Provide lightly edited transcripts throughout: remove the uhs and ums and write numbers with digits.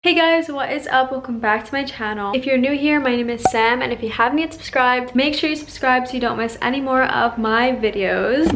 Hey guys, what is up? Welcome back to my channel. If you're new here, my name is Sam, and if you haven't yet subscribed, make sure you subscribe so you don't miss any more of my videos.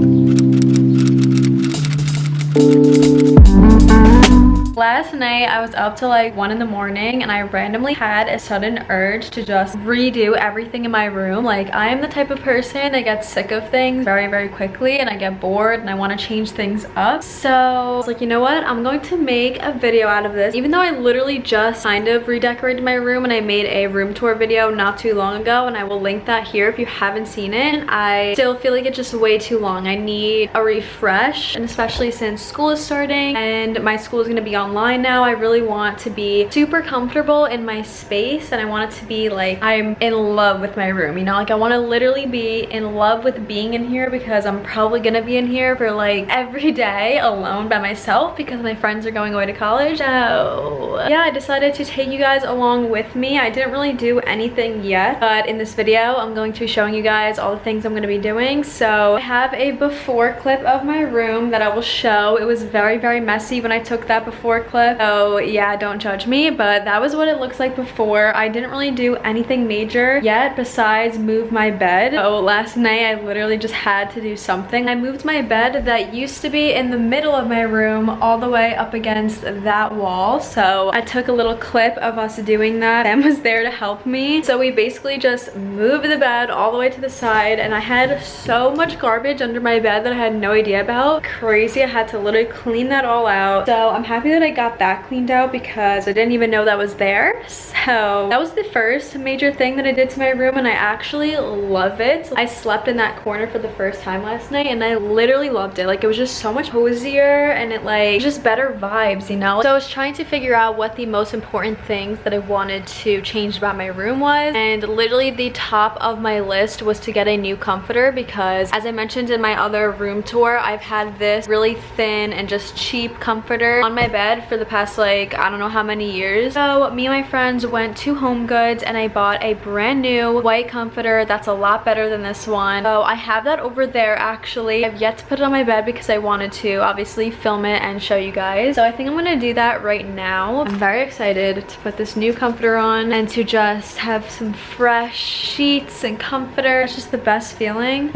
Last night I was up till like 1 in the morning and I randomly had a sudden urge to just redo everything in my room. Like, I am the type of person that gets sick of things very quickly and I get bored and I want to change things up. So I was like, you know what, I'm going to make a video out of this, even though I literally just kind of redecorated my room and I made a room tour video not too long ago, and I will link that here if you haven't seen it. I still feel like it's just way too long. I need a refresh, and especially since school is starting and my school is going to be online now, I really want to be super comfortable in my space, and I want it to be like I'm in love with my room, you know? Like, I want to literally be in love with being in here, because I'm probably gonna be in here for like every day alone by myself because my friends are going away to college. So yeah, I decided to take you guys along with me. I didn't really do anything yet, but in this video I'm going to be showing you guys all the things I'm going to be doing. So I have a before clip of my room that I will show. It was very messy when I took that before clip, so yeah, don't judge me, but that was what it looks like before. I didn't really do anything major yet besides move my bed. So last night I literally just had to do something. I moved my bed that used to be in the middle of my room all the way up against that wall. So I took a little clip of us doing that. Sam was there to help me. So we basically just moved the bed all the way to the side, and I had so much garbage under my bed that I had no idea about. Crazy. I had to literally clean that all out. So I'm happy that I got that cleaned out because I didn't even know that was there. So that was the first major thing that I did to my room, and I actually love it. I slept in that corner for the first time last night and I literally loved it. Like, it was just so much cozier and it like just better vibes, you know? So I was trying to figure out what the most important things that I wanted to change about my room was, and literally the top of my list was to get a new comforter, because as I mentioned in my other room tour, I've had this really thin and just cheap comforter on my bed for the past like I don't know how many years. So me and my friends went to Home Goods and I bought a brand new white comforter that's a lot better than this one. So I have that over there actually. I've yet to put it on my bed because I wanted to obviously film it and show you guys. So I think I'm gonna do that right now. I'm very excited to put this new comforter on and to just have some fresh sheets and comforter. It's just the best feeling.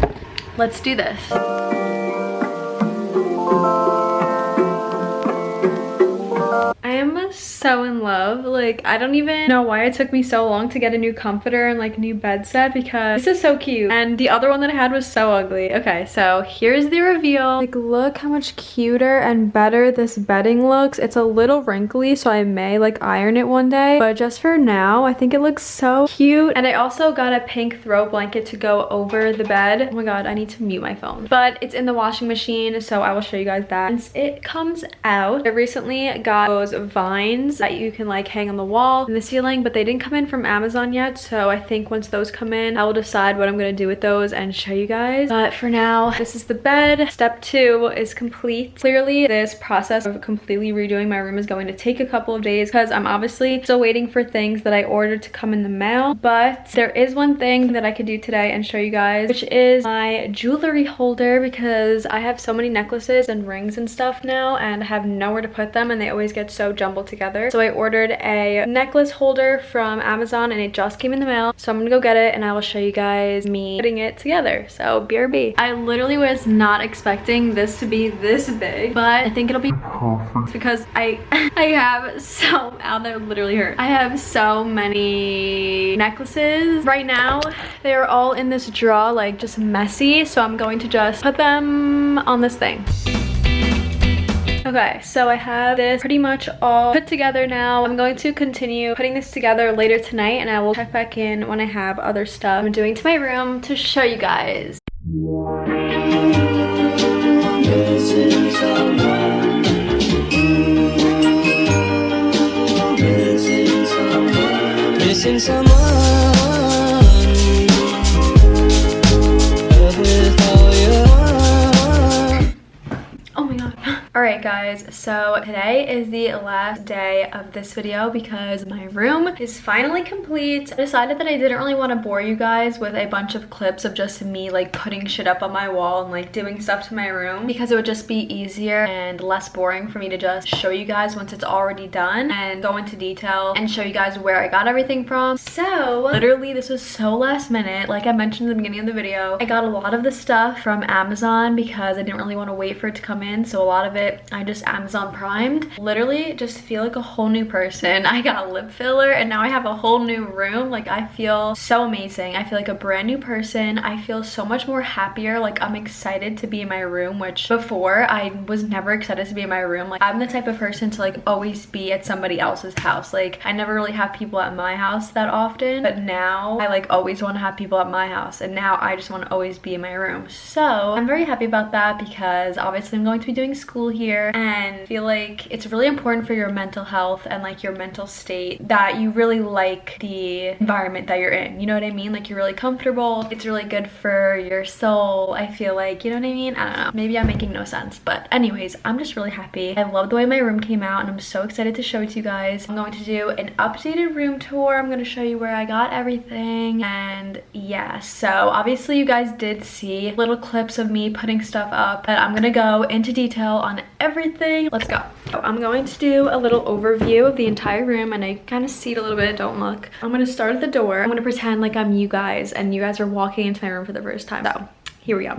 Let's do this. I am so in love. Like, I don't even know why it took me so long to get a new comforter and like new bed set, because this is so cute and the other one that I had was so ugly. Okay, so here's the reveal. Like, look how much cuter and better this bedding looks. It's a little wrinkly, so I may like iron it one day, but just for now I think it looks so cute. And I also got a pink throw blanket to go over the bed. Oh my god, I need to mute my phone, but it's in the washing machine, so I will show you guys that once it comes out. I recently got those vines that you can like hang on the wall in the ceiling, but they didn't come in from Amazon yet, so I think once those come in I will decide what I'm gonna do with those and show you guys. But for now, this is the bed. Step 2 is complete. Clearly this process of completely redoing my room is going to take a couple of days because I'm obviously still waiting for things that I ordered to come in the mail, but there is one thing that I could do today and show you guys, which is my jewelry holder, because I have so many necklaces and rings and stuff now and I have nowhere to put them and they always get so jumbled together. So I ordered a necklace holder from Amazon and it just came in the mail, so I'm gonna go get it and I will show you guys me putting it together. So BRB. I literally was not expecting this to be this big, but I think it'll be perfect because I have so, ow, that literally hurt. I have so many necklaces right now. They're all in this drawer, like just messy, so I'm going to just put them on this thing. Okay, so I have this pretty much all put together now. I'm going to continue putting this together later tonight and I will check back in when I have other stuff I'm doing to my room to show you guys. Missing someone. Oh my god. All right, Alright guys, so today is the last day of this video because my room is finally complete. I decided that I didn't really want to bore you guys with a bunch of clips of just me like putting shit up on my wall and like doing stuff to my room, because it would just be easier and less boring for me to just show you guys once it's already done and go into detail and show you guys where I got everything from. So literally this was so last minute. Like I mentioned in the beginning of the video, I got a lot of the stuff from Amazon because I didn't really want to wait for it to come in, so a lot of it I just Amazon primed. Literally just feel like a whole new person. I got a lip filler and now I have a whole new room. Like I feel so amazing. I feel like a brand new person. I feel so much more happier. Like I'm excited to be in my room, which before I was never excited to be in my room. Like I'm the type of person to like always be at somebody else's house. Like I never really have people at my house that often, but now I like always want to have people at my house, and now I just want to always be in my room. So I'm very happy about that because obviously I'm going to be doing school here, and I feel like it's really important for your mental health and like your mental state that you really like the environment that you're in. You know what I mean? Like you're really comfortable. It's really good for your soul. I feel like, you know what I mean? I don't know. Maybe I'm making no sense, but anyways, I'm just really happy. I love the way my room came out and I'm so excited to show it to you guys. I'm going to do an updated room tour. I'm going to show you where I got everything, and yeah, so obviously you guys did see little clips of me putting stuff up, but I'm gonna go into detail on everything. Let's go. So I'm going to do a little overview of the entire room, and I kind of see it a little bit, don't look. I'm gonna start at the door. I'm gonna pretend like I'm you guys and you guys are walking into my room for the first time. So here we go.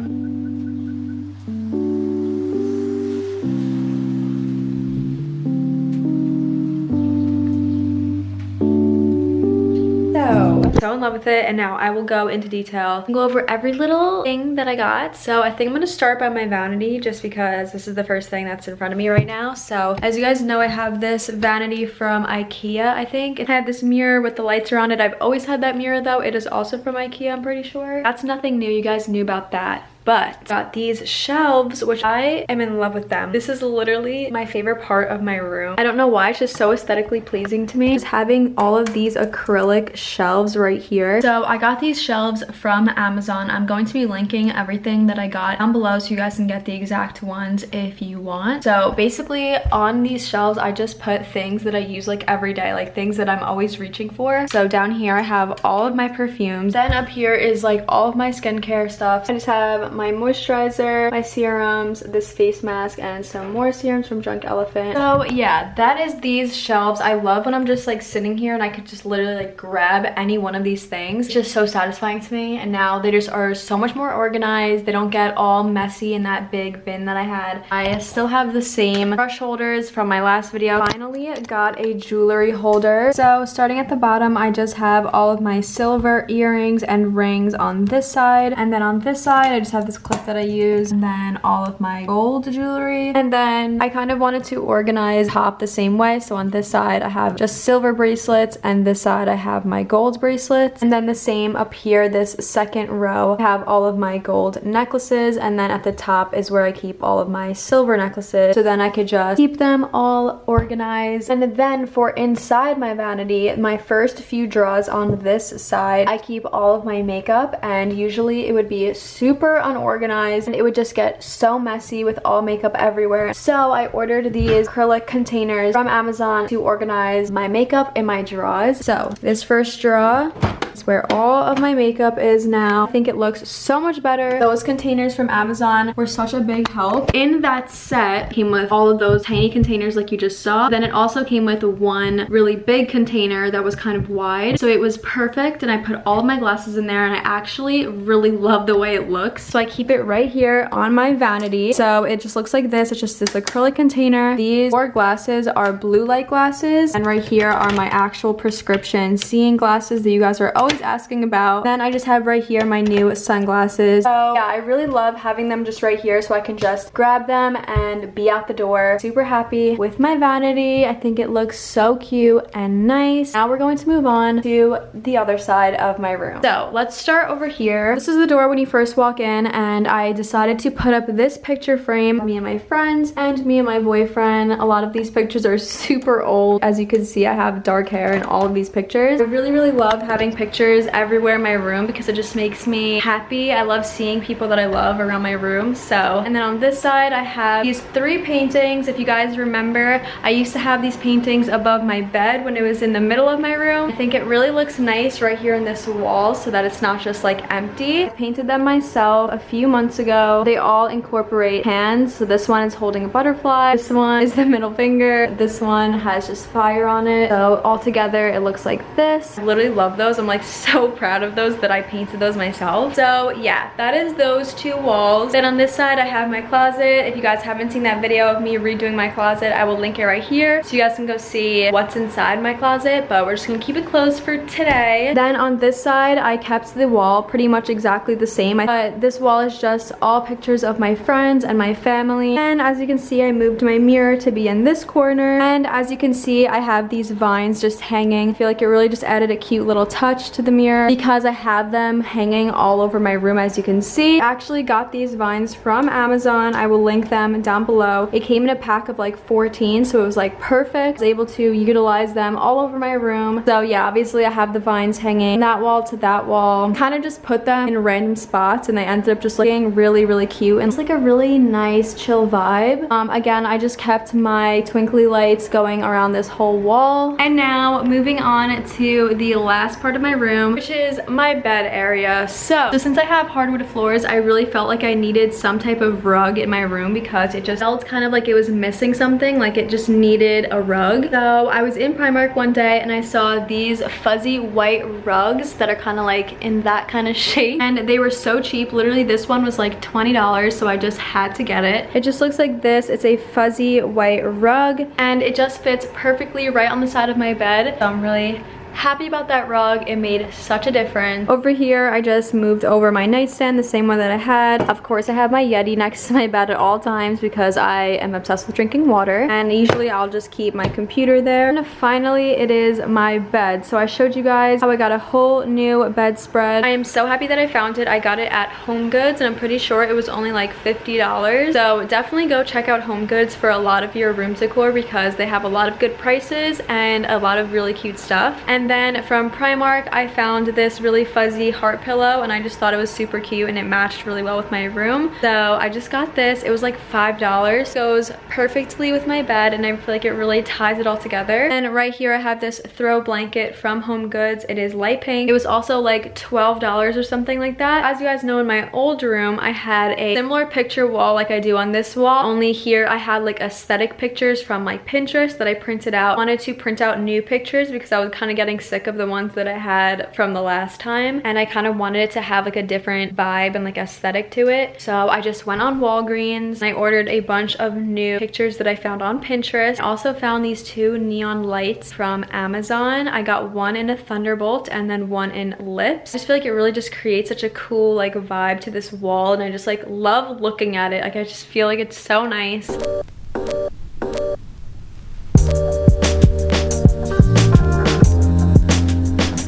So in love with it, and now I will go into detail and go over every little thing that I got. So I think I'm going to start by my vanity just because this is the first thing that's in front of me right now. So as you guys know, I have this vanity from IKEA, I think. I have this mirror with the lights around it. I've always had that mirror though. It is also from IKEA, I'm pretty sure. That's nothing new. You guys knew about that. But got these shelves, which I am in love with them. This is literally my favorite part of my room. I don't know why, it's just so aesthetically pleasing to me. Just having all of these acrylic shelves right here. So I got these shelves from Amazon. I'm going to be linking everything that I got down below so you guys can get the exact ones if you want. So basically on these shelves, I just put things that I use like every day, like things that I'm always reaching for. So down here I have all of my perfumes. Then up here is like all of my skincare stuff. I just have my moisturizer, my serums, this face mask, and some more serums from Drunk Elephant. So yeah, that is these shelves. I love when I'm just like sitting here and I could just literally like grab any one of these things. It's just so satisfying to me, and now they just are so much more organized. They don't get all messy in that big bin that I had. I still have the same brush holders from my last video. Finally got a jewelry holder. So starting at the bottom, I just have all of my silver earrings and rings on this side, and then on this side I just have this clip that I use, and then all of my gold jewelry. And then I kind of wanted to organize top the same way, so on this side I have just silver bracelets, and this side I have my gold bracelets, and then the same up here, this second row, I have all of my gold necklaces, and then at the top is where I keep all of my silver necklaces, so then I could just keep them all organized. And then for inside my vanity, my first few drawers on this side, I keep all of my makeup, and usually it would be super unorganized and it would just get so messy with all makeup everywhere. So I ordered these acrylic containers from Amazon to organize my makeup in my drawers. So this first drawer is where all of my makeup is now. I think it looks so much better. Those containers from Amazon were such a big help. In that set came with all of those tiny containers like you just saw. Then it also came with one really big container that was kind of wide. So it was perfect, and I put all of my glasses in there, and I actually really love the way it looks. So I keep it right here on my vanity. So it just looks like this. It's just this acrylic container. These 4 glasses are blue light glasses, and right here are my actual prescription seeing glasses that you guys are always asking about. Then I just have right here my new sunglasses. So yeah, I really love having them just right here so I can just grab them and be out the door. Super happy with my vanity. I think it looks so cute and nice. Now we're going to move on to the other side of my room. So let's start over here. This is the door when you first walk in, and I decided to put up this picture frame, me and my friends and me and my boyfriend. A lot of these pictures are super old. As you can see, I have dark hair in all of these pictures. I really love having pictures pictures everywhere in my room because it just makes me happy. I love seeing people that I love around my room. So, and then on this side I have these 3 paintings. If you guys remember, I used to have these paintings above my bed when it was in the middle of my room. I think it really looks nice right here in this wall so that it's not just like empty. I painted them myself a few months ago. They all incorporate hands. So this one is holding a butterfly, this one is the middle finger, this one has just fire on it. So all together it looks like this. I literally love those. I'm like so proud of those that I painted those myself. So yeah, that is those 2 walls. Then on this side I have my closet. If you guys haven't seen that video of me redoing my closet, I will link it right here so you guys can go see what's inside my closet, but we're just gonna keep it closed for today. Then on this side I kept the wall pretty much exactly the same, but this wall is just all pictures of my friends and my family. And as you can see, I moved my mirror to be in this corner, and as you can see I have these vines just hanging. I feel like it really just added a cute little touch to the mirror because I have them hanging all over my room. As you can see, I actually got these vines from Amazon. I will link them down below. It came in a pack of like 14, so it was like perfect. I was able to utilize them all over my room. So yeah, obviously I have the vines hanging that wall to that wall. Kind of just put them in random spots and they ended up just looking really cute, and it's like a really nice chill vibe. Again, I just kept my twinkly lights going around this whole wall. And now moving on to the last part of my room, which is my bed area. So since I have hardwood floors, I really felt like I needed some type of rug in my room because it just felt kind of like it was missing something, like it just needed a rug. So I was in Primark one day and I saw these fuzzy white rugs that are kind of like in that kind of shape, and they were so cheap. Literally this one was like $20, so I just had to get it. It just looks like this. It's a fuzzy white rug and it just fits perfectly right on the side of my bed. So I'm really happy about that rug. It made such a difference. Over here I just moved over my nightstand, the same one that I had. Of course I have my Yeti next to my bed at all times because I am obsessed with drinking water, and usually I'll just keep my computer there. And finally it is my bed. So I showed you guys how I got a whole new bedspread. I am so happy that I found it. I got it at HomeGoods and I'm pretty sure it was only like $50. So definitely go check out HomeGoods for a lot of your room decor because they have a lot of good prices and a lot of really cute stuff. And then from Primark I found this really fuzzy heart pillow and I just thought it was super cute and it matched really well with my room. So I just got this. It was like $5. Goes perfectly with my bed and I feel like it really ties it all together. And right here I have this throw blanket from HomeGoods. It is light pink. It was also like $12 or something like that. As you guys know, in my old room I had a similar picture wall like I do on this wall, only here I had like aesthetic pictures from like Pinterest that I printed out. I wanted to print out new pictures because I was kind of getting sick of the ones that I had from the last time, and I kind of wanted it to have like a different vibe and like aesthetic to it. So I just went on Walgreens and I ordered a bunch of new pictures that I found on Pinterest. I also found these 2 neon lights from Amazon. I got one in a thunderbolt and then one in lips. I just feel like it really just creates such a cool like vibe to this wall, and I just like love looking at it. Like I just feel like it's so nice.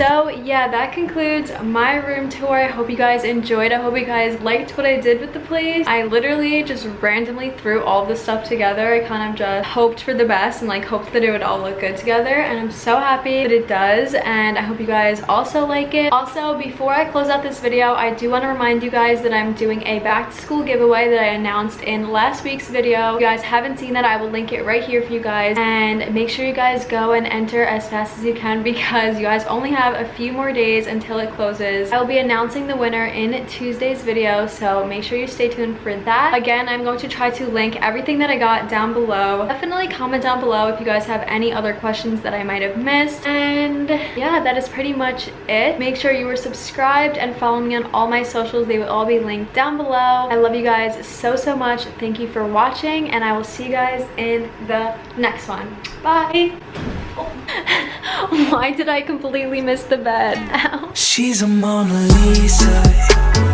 So yeah, that concludes my room tour. I hope you guys enjoyed. I hope you guys liked what I did with the place. I literally just randomly threw all this stuff together. I kind of just hoped for the best and like hoped that it would all look good together, and I'm so happy that it does, and I hope you guys also like it. Also, before I close out this video, I do want to remind you guys that I'm doing a back to school giveaway that I announced in last week's video. If you guys haven't seen that, I will link it right here for you guys, and make sure you guys go and enter as fast as you can because you guys only have a few more days until it closes. I will be announcing the winner in Tuesday's video, so make sure you stay tuned for that. Again, I'm going to try to link everything that I got down below. Definitely comment down below if you guys have any other questions that I might have missed. And yeah, that is pretty much it. Make sure you are subscribed and follow me on all my socials. They will all be linked down below. I love you guys so much. Thank you for watching, and I will see you guys in the next one. Bye. Why did I completely miss the bed? Ow. She's a Mona Lisa.